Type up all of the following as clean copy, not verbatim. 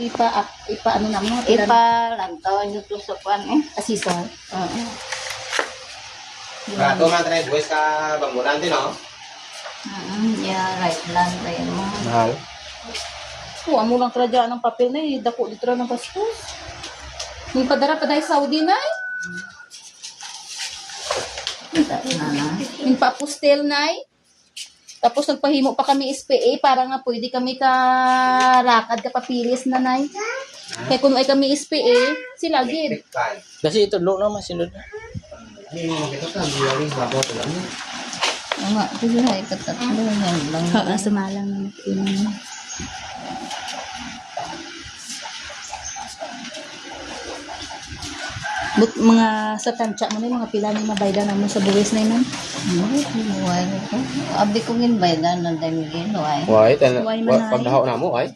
Ipa ano naman mga pila. Ipa lang tawag nyo to sa kwan eh. Asisor. Oo. Barato man tayo buwis ka bangunan din, no? Yeah, right lang tayo mo. Mahal. Kuha mo lang tradya ng papel na eh. Dako dito ng bastos. May padara pa dahil Saudi na eh. Yung pa-postel na eh. Tapos nagpahimo pa kami SPA para nga pwede kami karakad kapapilis na nay. Kaya kung ay kami SPA, sila gid. Kasi ito lo naman silod. Oo nga, kasi ay katatlo yan lang. Oo, sumalang na natin. But mga sa tansya mo na mga pila na mabayda na mo sa buwis na yun. Buhay ko. Abi ko ginbaydan ng dami gino ay. Why? Why man ay? Pagdahaw na mo, ay?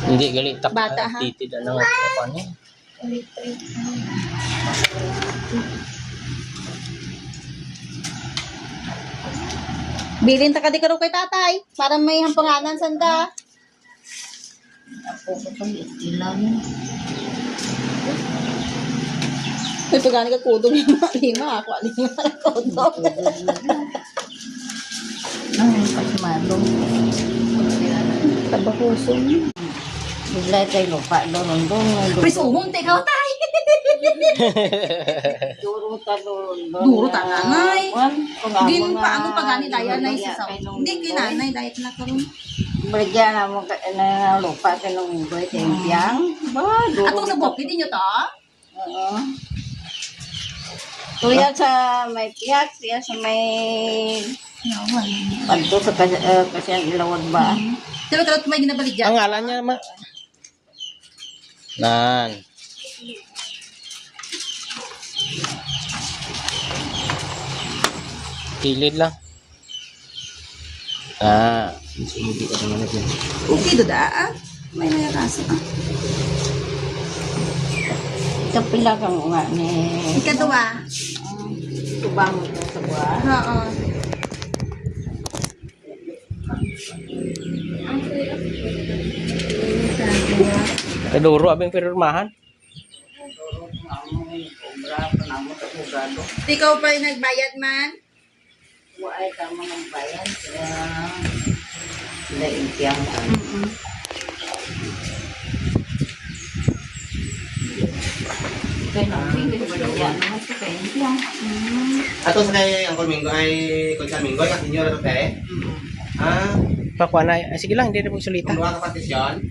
Hindi gali tak Bata, ha? titid na nga pa niya. Bilin ta ka di karo kay tatay para may hampanganan sanda. Ako ko pag ilan. May pagani ka kudong lima ako lima ka kudong. Ay, pasmalong. Tabakuson. Bigla tayo lupa doon. Prisuhon te ka tay. Duro ta doon. Duro ta nga, nay. Gin pa ano ano pagani daya nay sa saw. Hindi kinanay dayat na karon. Berja na mo na lupa ka nung boy tempyang. Ba, duro. Atong sa bukid niyo ta. Oo. Tuya sa may piyak, siya sa may panto sa kasi ang ilawad ba. Pero karon may ginabaligya. Ang ngalan niya naman. Nan. Kilid lang. Ah. Okay do da. May rasa. Kapila kang nga ni Ikaduwa. tubang mo sa buwan. Oo. Kaduro abing pirmahan. Ikaw pa yung nagbayad man? Ay tama ng bayan. Sila impyang. Kaya nang yan naman sa kaya impyang. Ato sa kay Uncle Mingo ay Concha Mingo, yung inyo na ito, Pakuha na. Sige lang, hindi na po sulita. Kung mga kapatisyon,